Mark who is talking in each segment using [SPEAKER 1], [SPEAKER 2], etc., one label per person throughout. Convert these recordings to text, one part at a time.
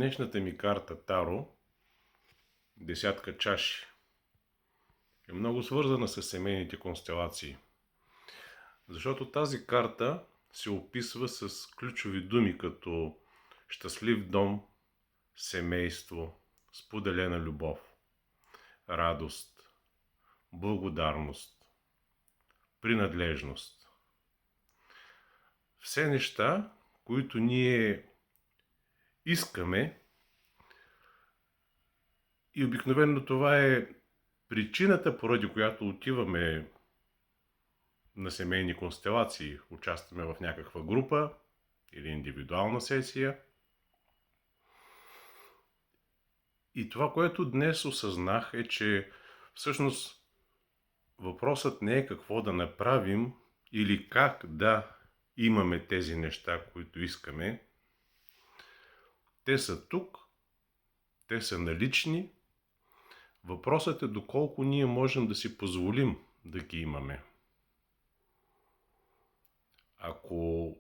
[SPEAKER 1] Днешната ми карта Таро, десятка чаши, е много свързана с семейните констелации. Защото тази карта се описва с ключови думи като щастлив дом, семейство, споделена любов, радост, благодарност, принадлежност. Все неща, които ние искаме, и обикновено това е причината, поради която отиваме на семейни констелации. Участваме в някаква група или индивидуална сесия. И това, което днес осъзнах, е, че всъщност въпросът не е какво да направим или как да имаме тези неща, които искаме. Те са тук, те са налични. Въпросът е доколко ние можем да си позволим да ги имаме. Ако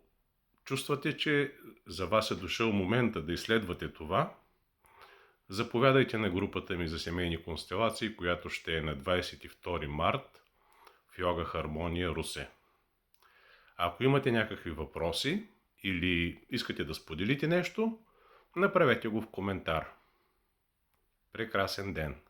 [SPEAKER 1] чувствате, че за вас е дошъл момента да изследвате това, заповядайте на групата ми за семейни констелации, която ще е на 22 март в Йога Хармония, Русе. Ако имате някакви въпроси или искате да споделите нещо, направете го в коментар. Прекрасен ден!